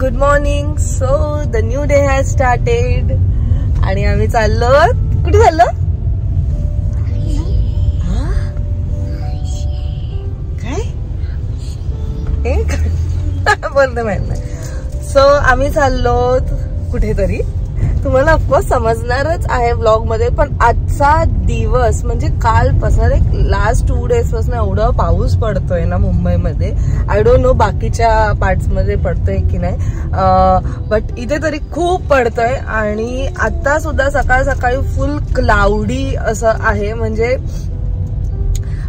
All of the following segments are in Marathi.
Good morning. So the new day has started आणि आम्ही चाललो. कुठे चाललो? काय बोलते माहित नाही. सो आम्ही चाललो कुठेतरी. तुम्हाला ऑफकोर्स समजणारच आहे व्लॉग मध्ये. पण आजचा दिवस म्हणजे कालपासून एक लास्ट 2 days पासून एवढा पाऊस पडतोय ना मुंबईमध्ये. आय डोंट नो बाकीच्या पार्ट्स मध्ये पडतोय की नाही, बट इथे तरी खूप पडतोय. आणि आता सुद्धा सकाळ सकाळी फुल क्लाउडी असं आहे. म्हणजे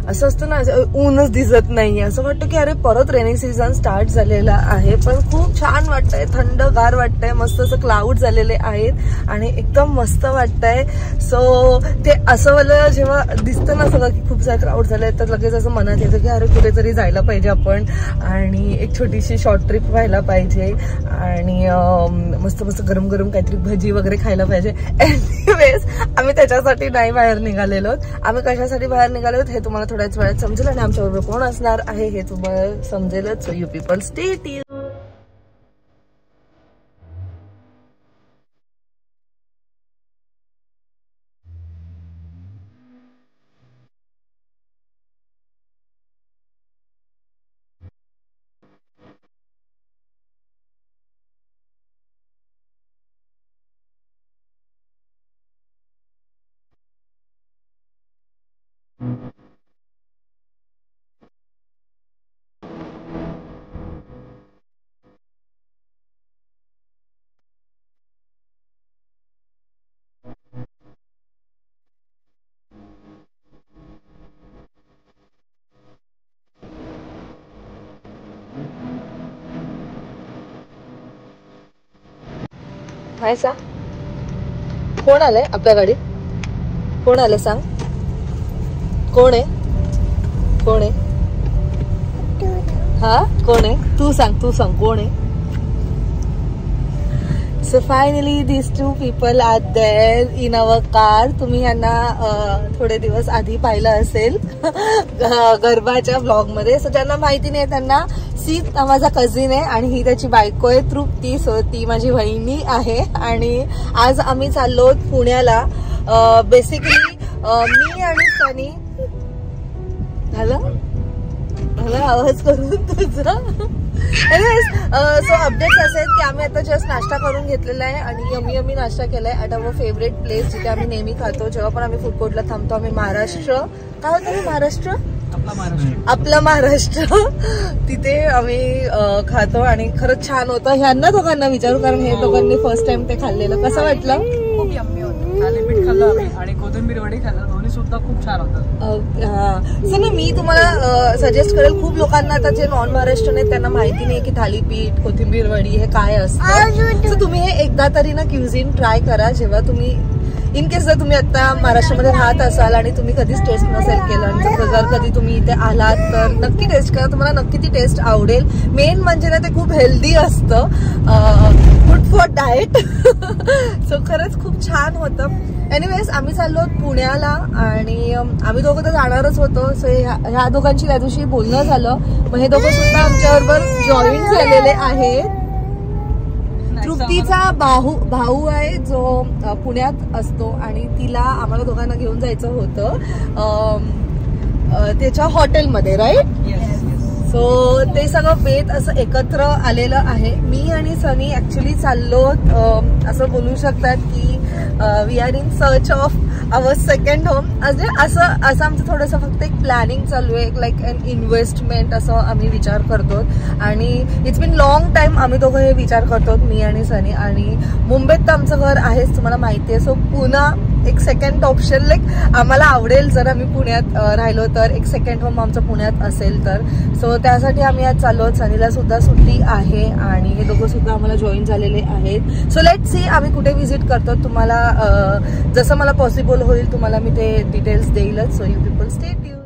असं असतं ना, ऊनच दिसत नाहीये. असं वाटतं की अरे परत रेनी सीझन स्टार्ट झालेला आहे. पण खूप छान वाटतंय, थंडगार वाटतंय, मस्त असं क्लाउड झालेले आहेत आणि एकदम मस्त वाटतंय. सो ते असं वाला जेव्हा दिसतं ना सगळं की खूप सारे क्लाउड झाले, तर लगेच असं मनात येतं की अरे कुठेतरी जायला पाहिजे आपण आणि एक छोटीशी शॉर्ट ट्रिप व्हायला पाहिजे आणि मस्त मस्त गरम गरम काहीतरी भजी वगैरे खायला पाहिजे. एनिवेज आम्ही त्याच्यासाठी नाही बाहेर निघालेलो. आम्ही कशासाठी बाहेर निघालो हे तुम्हाला थोड्याच वेळात समजेल आणि आमच्याबरोबर कोण असणार आहे हे तुम्हाला समजेलच. So you people stay tuned. हाय सा, कोण आलंय आपल्या गाडीत? कोण आलं सांग? कोण आहे? कोण आहे? हा कोण आहे? तू सांग कोण आहे? So finally this 2 people are there in our car. तुम्ही यांना थोडे दिवस आधी पाहिलं असेल गरबाच्या ब्लॉग मध्ये. सो ज्यांना माहिती नाही त्यांना, सी माझा कझिन आहे आणि ही त्याची बायको आहे तृप्ती. सो ती माझी वहिनी आहे आणि आज आम्ही चाललो पुण्याला. बेसिकली मी आणि सनी. झालं आवाज करून तुझा. सो अपडेट्स असे आहेत की आम्ही आता जस्ट नाश्ता करून घेतलेला आहे आणि यमी नाश्ता केलाय ॲट अवर फेवरेट प्लेस जिथे आम्ही नेहमी खातो. जेव्हा पण आम्ही फूड कोर्टला थांबतो आम्ही महाराष्ट्र, काय होतं महाराष्ट्र, आपला महाराष्ट्र, तिथे आम्ही खातो आणि खरंच छान होतं. ह्यांना दोघांना विचारू कारण हे दोघांनी फर्स्ट टाइम ते खाल्लेलं. कसं वाटलं? खूप यम्मी होतं. थालीपीठ खाल्लं आम्ही आणि कोथिंबीर वडी खाल्लं, दोन्ही सुद्धा खूप छान होतं. हा सर, मी तुम्हाला सजेस्ट करेल, खूप लोकांना आता जे नॉन महाराष्ट्रीयन आहेत त्यांना माहिती नाही की थालीपीठ कोथिंबीर वडी हे काय असतं. सो तुम्ही हे एकदा तरी ना क्युझिन ट्राय करा. जेव्हा तुम्ही इन केस जर तुम्ही आता महाराष्ट्रामध्ये राहत असाल आणि तुम्ही कधीच टेस्ट नसेल केलं आणि जर कधी तुम्ही इथे आलात तर नक्की टेस्ट करा. तुम्हाला नक्की ती टेस्ट आवडेल. मेन म्हणजे ना ते खूप हेल्दी असतं, गुड फॉर डाएट. सो खरंच खूप छान होतं. एनिवेज आम्ही चाललो पुण्याला आणि आम्ही दोघं तर जाणारच होतो. सो ह्या दोघांची त्या दिवशी बोलणं झालं. मग हे दोघं सुद्धा आमच्याबरोबर जॉईन झालेले आहेत. तृप्तीचा भाऊ आहे जो पुण्यात असतो आणि तिला आम्हाला दोघांना घेऊन जायचं होतं त्याच्या हॉटेलमध्ये, राईट? सो ते सगळं बेत असं एकत्र आलेलं आहे. मी आणि सनी ऍक्च्युली चाललो असं बोलू शकतात की we are in search of our second home. असं आमचं थोडंसं फक्त एक प्लॅनिंग चालू आहे, लाईक अन इन्व्हेस्टमेंट असं आम्ही विचार करतो. आणि इट्स बीन लॉंग टाइम आम्ही दोघं हे विचार करतो, मी आणि सनी. आणि मुंबईत तर आमचं घर आहेच तुम्हाला माहिती आहे. सो पुन्हा एक सेकंड ऑप्शन, लाईक आम्हाला आवडेल जर आम्ही पुण्यात राहिलो तर एक सेकंड होम आमचं पुण्यात असेल तर. सो त्यासाठी आम्ही आज चाललो. सनीला सुद्धा सुट्टी आहे आणि हे दोघं सुद्धा आम्हाला जॉईन झालेले आहेत. सो लेट्स सी आम्ही कुठे व्हिजिट करतो. तुम्हाला जसं मला पॉसिबल होईल तुम्हाला मी ते डिटेल्स देईलच. So you people stay tuned.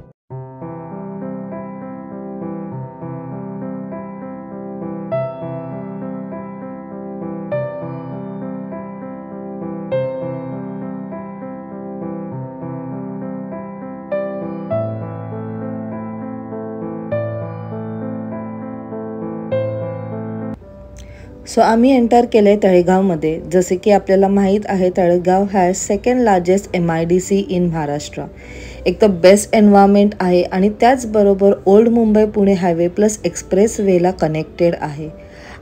So आम्ही एंटर केले तळेगावमध्ये. जसे की आपल्याला माहीत आहे, Talegaon has second largest MIDC in Maharashtra. एक तर बेस्ट एन्व्हायरमेंट आहे आणि त्याचबरोबर old Mumbai Pune highway plus express वेला कनेक्टेड आहे.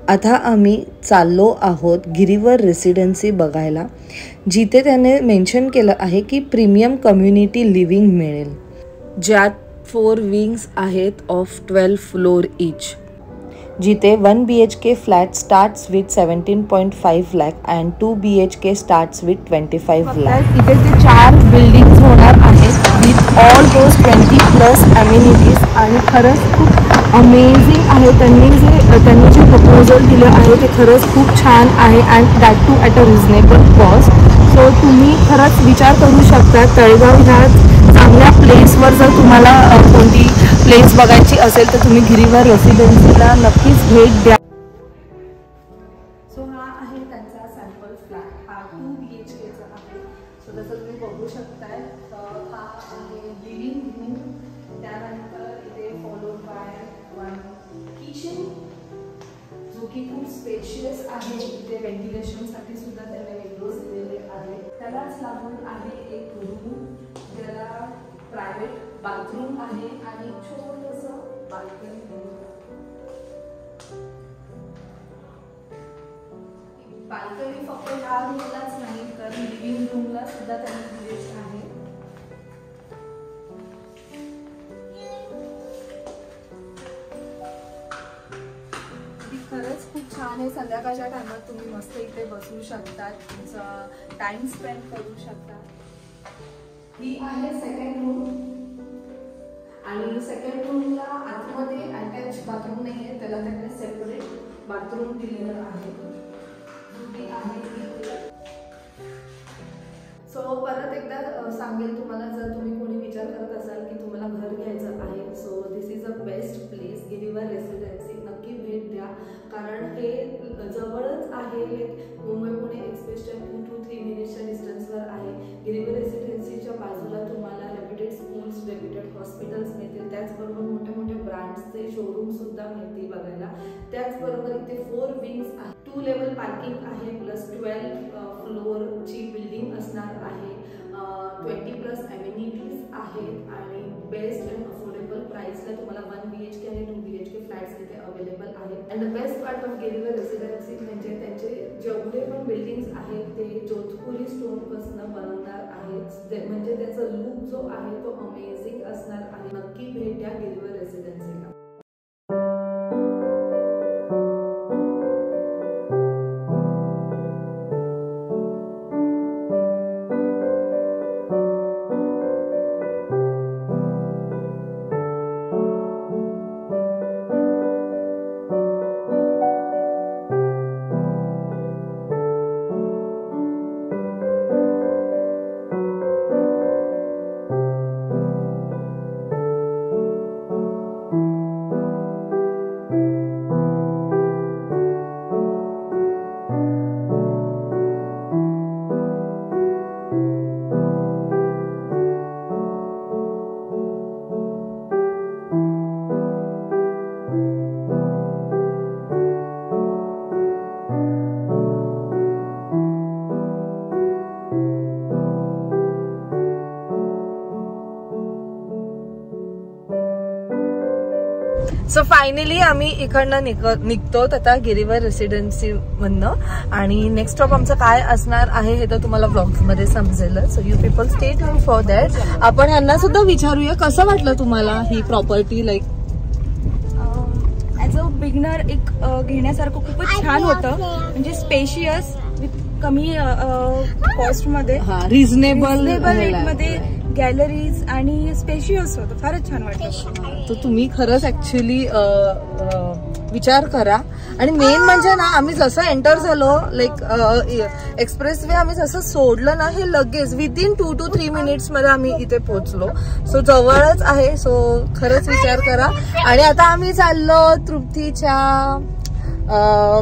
आता आम्ही चाललो आहोत गिरीवर रेसिडेन्सी बघायला, जिथे त्याने मेन्शन केलं आहे की प्रीमियम कम्युनिटी लिव्हिंग मिळेल, ज्यात 4 विंग्स आहेत ऑफ 12 फ्लोर इच, जिथे 1 BHK flat starts with 17.5 lakh and 2 BHK starts with 25 lakh. इथे ते 4 बिल्डिंग्स होणार आहेत विथ ऑल दोज 20+ अम्युनिटीज आणि खरंच खूप अमेझिंग आहे. त्यांनी जे प्रपोजल दिलं आहे ते खरंच खूप छान आहे and that too at a reasonable cost. So तुम्ही खरंच विचार करू शकता, तळेगाव ह्या चांगल्या प्लेसवर जर तुम्हाला कोणती प्लेस बघायची असेल तर तुम्ही गिरीवर रेसिडेन्सीला नक्कीच भेट द्या. सो हा आहे त्यांचा सॅम्पल फ्लॅट. हा 2 BHKचा आहे. सो जसं तुम्ही बघू शकताय, हा आहे लिव्हिंग रूम. त्यानंतर इथे फॉलोड बाय 1 किचन, जो की खूप स्पेशियस आहे. इथे व्हेंटिलेशनसाठी सुद्धा त्याने विंडोज दिलेले आहेत. त्यालाच लागून आहे एक रूम, ज्याला प्रायव्हेट बाथरूम आहे आणि छोटंसं बाल्कनी. बाल्कनी फक्त ह्या रूमलाच नाही तर लिव्हिंग रूमला सुद्धा त्यांनी दिलेली आहे. खरंच खूप छान आहे. संध्याकाळच्या टायमात तुम्ही मस्त इथे बसू शकता, तुमचा टाइम स्पेंड करू शकता. ही आहे सेकंड रूम आणि सेकंड रूमला आतमध्ये अटॅच बाथरूम नाही आहे, त्याला त्याने सेपरेट बाथरूम दिलेलं आहे. सो परत एकदा सांगेल तुम्हाला, जर तुम्ही कोणी विचार करत असाल की तुम्हाला घर घ्यायचं आहे, so this is a best place. Girivar residency नक्की भेट द्या, कारण हे जवळच आहे. मुंबई पुणे एक्सप्रेसच्या 2 to 3 मिनिट्सच्या डिस्टन्सवर आहे. गिरीवर रेसिडेन्सीच्या बाजूला तुम्हाला रेप्युटेड स्कूल्स, रेप्युटेड हॉस्पिटल्स मिळतील. त्याचबरोबर मोठे मोठे ब्रँड्सचे शोरूम सुद्धा मिळतील बघायला. त्याचबरोबर इथे 4 विंग्स आहेत, 2 लेवल पार्किंग आहे, प्लस 12 फ्लोअरची बिल्डिंग असणार आहे. 20+ अम्युनिटीज आहेत आणि बेस्ट अँड अफोर्डेबल प्राइसला तुम्हाला 1 BHK आणि 2 BHK फ्लॅट्स इथे अवेलेबल आहेत. And the best part of Girivar residency म्हणजे त्यांचे जेवढे पण बिल्डिंग्स आहेत ते जोधपुरी स्टोनपासून बनवणार आहेत. म्हणजे त्याचा लुक जो आहे तो अमेझिंग असणार आहे. नक्की भेट द्या गिरीवर रेसिडेन्सीला. सो फायनली आम्ही इकडनं निघतो आता गिरीवर रेसिडेन्सी मधनं आणि नेक्स्ट स्टॉप आमचं काय असणार आहे हे तर तुम्हाला ब्लॉग्स मध्ये समजेल. So you people stay tune for that. आपण यांना सुद्धा विचारूया कसं वाटलं तुम्हाला ही property. Like as a beginner एक घेण्यासारखं खूपच छान होतं, म्हणजे स्पेशियस विथ कमी कॉस्ट मध्ये, रिझनेबल रेट मध्ये, गॅलरीज आणि स्पेशियस होतं. फारच छान वाटलं. तर तुम्ही खरंच ऍक्च्युली विचार करा. आणि मेन म्हणजे ना, आम्ही जसं एंटर झालो लाईक एक्सप्रेस वे आम्ही जसं सोडलं ना, हे लगेच विदिन 2 to 3 मिनिट्स मध्ये आम्ही इथे पोहोचलो. सो जवळच आहे. सो खरंच विचार करा. आणि आता आम्ही चाललो तृप्तीच्या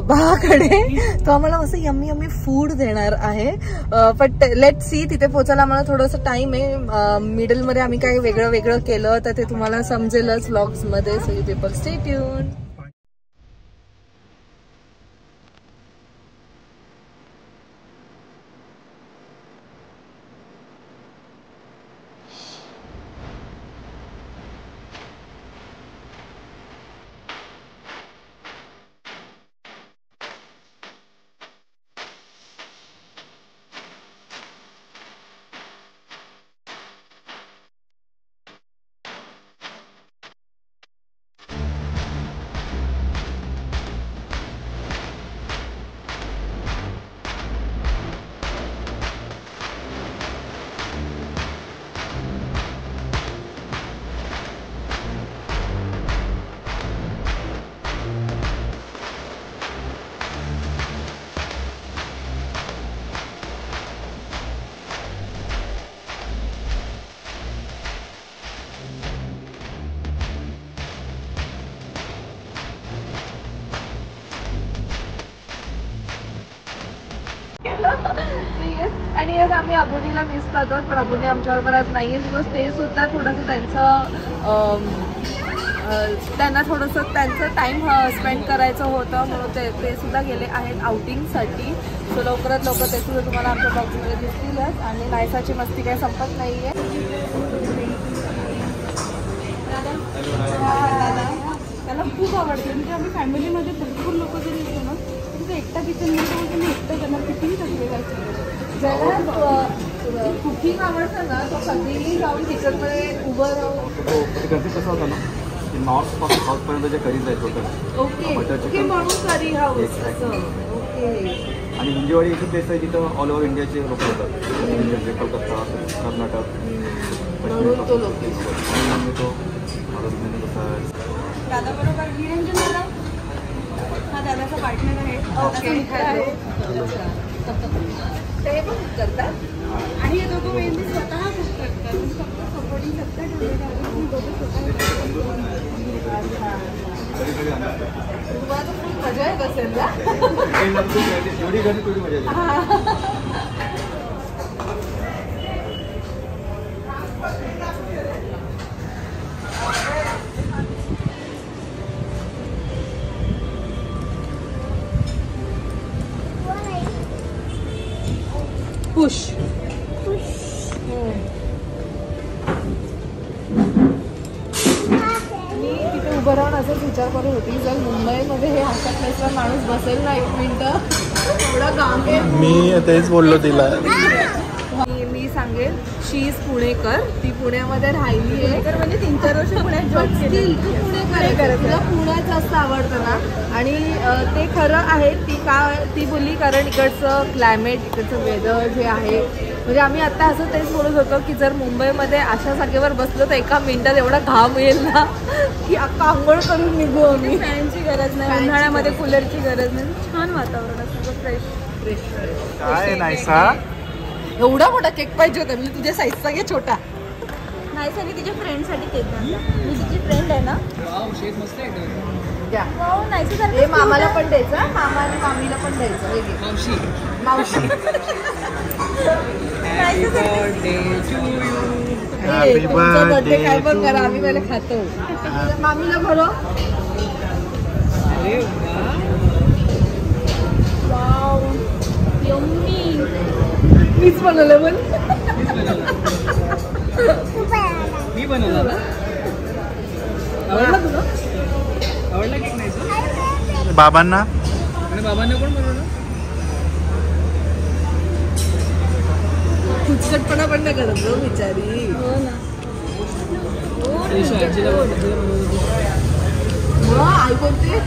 भावाकडे. तो आम्हाला असं यम्मी यम्मी फूड देणार आहे. बट लेट सी, तिथे पोहोचायला आम्हाला थोडंसं टाइम आहे. मिडल मध्ये आम्ही काही वेगळं वेगळं केलं तर ते तुम्हाला समजेलच व्लॉग्स मध्ये. So you people stay tune. आणि आज आम्ही अबोनीला मिस करतो, पण अबोनी आमच्याबरोबर आज नाहीये बिकॉज ते सुद्धा थोडंसं त्यांना थोडंसं त्यांचं टाइम स्पेंड करायचं होतं, म्हणून ते सुद्धा गेले आहेत आउटिंगसाठी. सो लवकरात लवकर ते सुद्धा तुम्हाला आमच्या ब्लॉगमध्ये दिसतीलच. आणि नायसाची मस्ती काही संपत नाहीये. त्याला खूप आवडते. म्हणजे आम्ही फॅमिलीमध्ये भरपूर लोक जरी येतो ना तरी एकटा किचनमध्ये मी एकटं त्यांना किती सगळे ज्याला कुकिंग आवडतं ना तो कधीही जाऊन किचनमध्ये उभं राहून कसं होतं ना नॉर्थ पासून साऊथ पर्यंत जे करी जायचं होतं. ओके म्हणून करी हाऊस. ओके. आणि हिंजेवाडी अशी प्लेस आहे जिथं ऑल ओव्हर इंडियाचे लोक येतात. कलकत्ता, कर्नाटक, म्हणून तो लोक दादा बरोबर निरंजन दादा हा दादाचा पार्टनर आहे. ओके. ते पण करतात आणि हे दोघं मेहंदी स्वतः कुक करतात. फक्त सपोर्टिंग करतात. तुम्हाला तर खूप मजा येत असेल ना. एवढी घरी थोडी मजा येते. पुश मी तिथे उभं राहून असंच विचार करत होती जर मुंबईमध्ये हे अशा प्लेसवर माणूस बसेल ना 1 मिनिटं थोडा काम आहे. मी तेच बोललो तिला. मी सांगेल शी इज पुणेकर. ती पुण्यामध्ये राहिली आहे म्हणजे 3-4 वर्ष पुण्यात जॉब केली. तुला पुण्यात जास्त आवडतं ना. आणि ते खरं आहे. ती बोलली कारण इकडचं क्लायमेट इकडचं वेदर जे आहे म्हणजे आम्ही आता असं तेच बोलत होतो की जर मुंबईमध्ये अशा जागेवर बसलो तर एका मिनिटात एवढा घाम येईल ना की अख्खा आंघोळ करून निघू आम्ही. फॅनची गरज नाही. उन्हाळ्यामध्ये कूलरची गरज नाही. छान वातावरण असतं. फ्रेश. काय नाहीसा एवढा मोठा केक पाहिजे होता. म्हणजे तुझ्या साईजचा घे छोटा. नाही सगळी तिच्या फ्रेंडसाठी केक आणला. मी तिची फ्रेंड आहे ना. वाव शेक मस्त आहे. द्या. हो नाही हे मामाला पण द्यायचं. मामा आणि मामीला पण द्यायचं. हे घे. मावशी तुमचा बर्थडे काय पण करा आम्ही पहिले खातो. मामीला भरो. अरे वाव यम्मी. मीच बनवलं पण मी बनवला ना. आवडला तुला. आवडला केक नाही. बाबांना आणि बाबांना कोण बनवलं. खुचकटपणा पण नाही करत गं बिचारी. हो ना. आई बोलते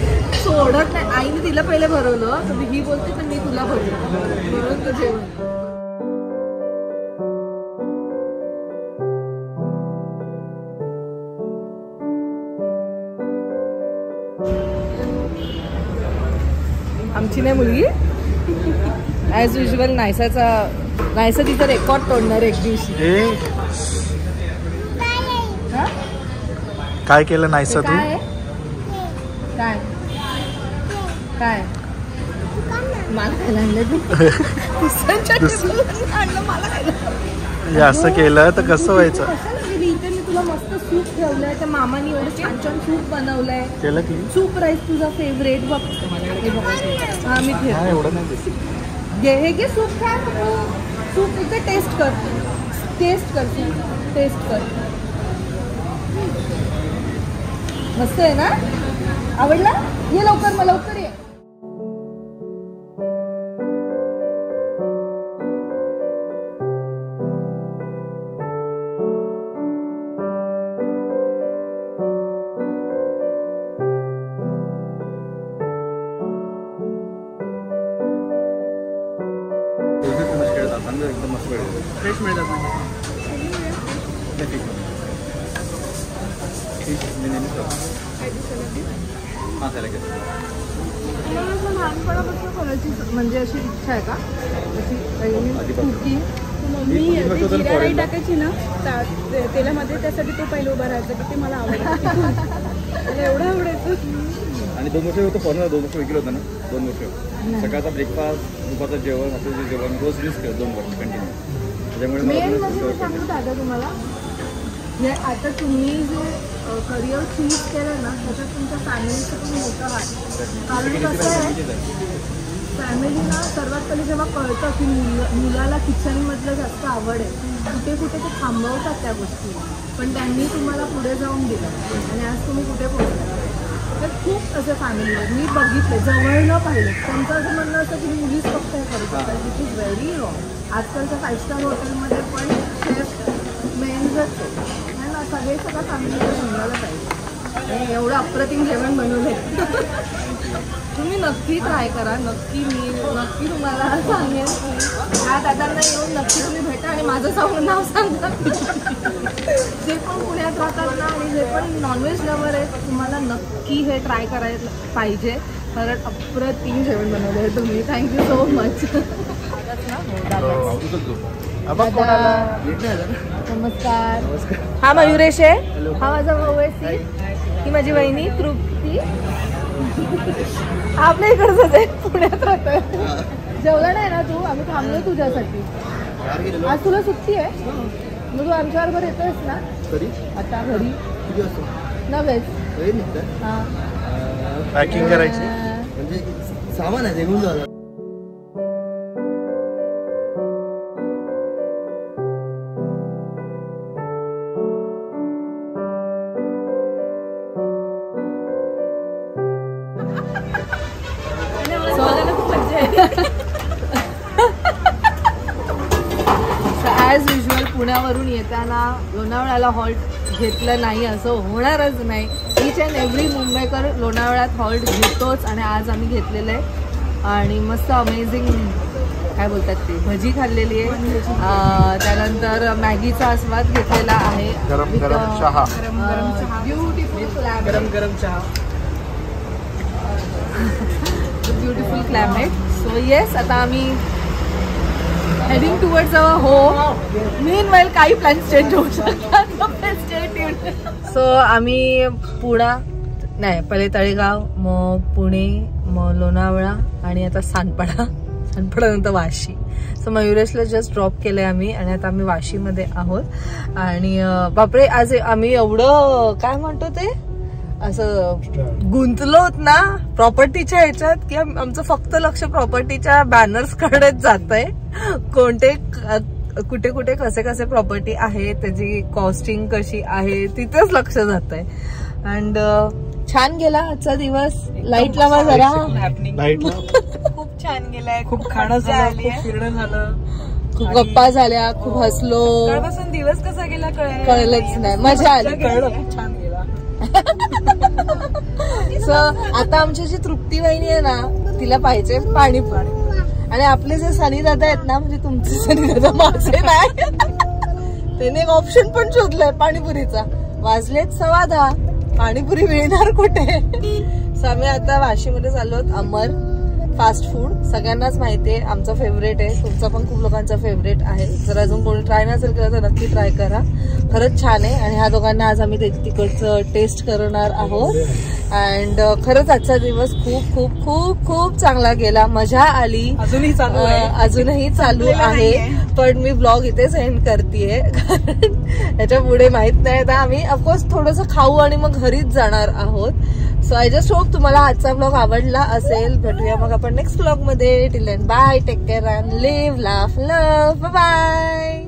सोडत नाही. आईने तिला पहिले भरवलं तर ही बोलते तर मी तुला भरवलं म्हणून तर जेवण. आमची नाही मुलगी ॲज युजल नायसा तिचा रेकॉर्ड तोडणार एक दिवशी. काय केलं नाहीसा तू. काय काय मला खायला आणलं तू. आणलं मला खायला. असं केलं तर कसं व्हायचं. इथे मी तुला मस्त सूप ठेवलंय. त्या मामाने एवढं छान छान सूप बनवलंय. केलं की सूप राईस तुझा फेवरेट बघ. हा मी ठेव. एवढं नाही दिसत. घे हे घे सूप खा. सूप इथे टेस्ट कर. टेस्ट कर. मस्त आहे ना. आवडला. ये लवकर मला लवकर ये. एकदम मस्त फ्रेश मिळतात म्हणजे. लहानपणापासून करायची म्हणजे अशी इच्छा आहे का अशी कुकिंग. मम्मी जिरा राई टाकायची ना तेलामध्ये त्यासाठी तो पहिले उभा राहायचा की ते मला आवडायचं. मला एवढं आवडायचं. आणि 2 वर्ष होतं फॉर्मर, 2 वर्ष विकलं होतं ना, 2 वर्ष सकाळचा ब्रेकफास्ट, दुपारचं जेवण, असं जेवण रोज यूज केलं 2 वर्ष कंटिन्यू. त्याच्यामुळे सांगू दादा तुम्हाला, आता तुम्ही जो करिअर चूज केलं ना त्याच्यात तुमच्या फॅमिलीचं पण मोठं आहे. कारण कसं आहे, फॅमिलीला सर्वात पहिले जेव्हा कळतं की मुलाला किचनमधलं जास्त आवड आहे, कुठे कुठे ते थांबवतात त्या गोष्टी, पण त्यांनी तुम्हाला पुढे जाऊन दिलं आणि आज तुम्ही कुठे पोहोचला. तर खूप असं फॅमिलीवर मी बघितले, जवळनं पाहिलं. त्यांचं असं म्हणणं असतं की मुलीच फक्त हे करू शकतात, विच इज व्हेरी रॉंग. आजकालच्या 5 स्टार हॉटेलमध्ये पण शेफ मेन्सच आहे, आणि सगळं फॅमिलीला समजायला पाहिजे. एवढं अप्रतिम जेवण बनवलंय. तुम्ही नक्की ट्राय करा, नक्की तुम्हाला सांगेन की ह्या दादांना येऊन नक्की तुम्ही भेटा आणि माझं नाव सांगा. जे पण पुण्यात राहतात ना आणि जे पण नॉनव्हेज लवर आहेत, तुम्हाला नक्की हे ट्राय करायला पाहिजे. कारण अप्रतिम जेवण बनवलं आहे तुम्ही. Thank you so much. नमस्कार. हा मयुरेश आहे, हा माझा भाऊ आहे, ही माझी वहिनी तृप्ती. आपल्या इकडचंच आहे, पुण्यात राहतोय. जेवला नाही ना तू? आम्ही थांबलो तुझ्यासाठी. आज तुला सुट्टी आहे, मग तू आमच्या बरोबर येतोयस ना? आता घरी नव्हेच. हा, पॅकिंग करायची म्हणजे सामान आहे निघून झालं. ॲज युजल पुण्यावरून येताना लोणावळ्याला हॉल्ट घेतलं नाही असं होणारच नाही. ईच अँड एव्हरी मुंबईकर लोणावळ्यात हॉल्ट घेतोच आणि आज आम्ही घेतलेलं आहे. आणि मस्त अमेझिंग काय बोलतात ते भजी खाल्लेली आहे. त्यानंतर मॅगीचा आस्वाद घेतलेला आहे. गरम गरम चहा, ब्युटिफुल क्लायमेट, गरम गरम चहा, ब्युटिफुल क्लायमेट. सो येस, आता आम्ही heading towards our home. Meanwhile काही प्लॅन चेंज होऊ शकतात. सो आम्ही पहिले तळेगाव, मग पुणे, मग लोणावळा आणि आता सानपाडा नंतर वाशी. सो मयुरेशला जस्ट ड्रॉप केलंय आम्ही आणि आता आम्ही वाशीमध्ये आहोत. आणि बापरे, आज आम्ही एवढं काय म्हणतो ते असं गुंतलोत ना प्रॉपर्टीच्या ह्याच्यात की आमचं फक्त लक्ष प्रॉपर्टीच्या बॅनर्स कडेच जातंय. कुठे कुठे कसे प्रॉपर्टी आहे, त्याची कॉस्टिंग कशी आहे, तिथेच लक्ष जातंय. अँड छान गेला आजचा दिवस. लाईट लावा जरा. खूप छान गेलाय, खूप खाणं झालं, खूप फिरणं झालं, खूप गप्पा झाल्या, खूप हसलो. सकाळपासून दिवस कसा गेला कळलंच नाही, मजा आली. कळलं, खूप छान गेला. सो आता आमची जी तृप्ती वहिनी आहे ना, तिला पाहिजे पाणीपुरी. आणि आपले जे सनी दादा आहेत ना, म्हणजे तुमचे सनी दादा माझे नाही, त्याने एक ऑप्शन पण शोधलाय पाणीपुरीचा. वाजलेत 10:15, पाणीपुरी मिळणार कुठे? सो आम्ही आता वाशीमध्ये चाललो आहोत. अमर फास्ट फूड सगळ्यांनाच माहिती आहे, आमचं फेवरेट आहे, तुमचं पण खूप लोकांचं फेवरेट आहे. जर अजून कोणी ट्राय नसेल केलं तर नक्की ट्राय करा, खरंच छान आहे. आणि ह्या दोघांना आज आम्ही तिकडचं टेस्ट करणार आहोत. अँड खरंच आजचा दिवस खूप खूप खूप खूप चांगला गेला, मजा आली. अजूनही चालू आहे. पण मी ब्लॉग इथेच एंड करतेय, कारण याच्या पुढे माहित नाही. आता आम्ही ऑफकोर्स थोडंसं खाऊ आणि मग घरीच जाणार आहोत. सो आय जस्ट होप तुम्हाला आजचा ब्लॉग आवडला असेल. भेटूया मग आपण नेक्स्ट ब्लॉग मध्ये. Till then bye, take care and live, laugh, love, bye.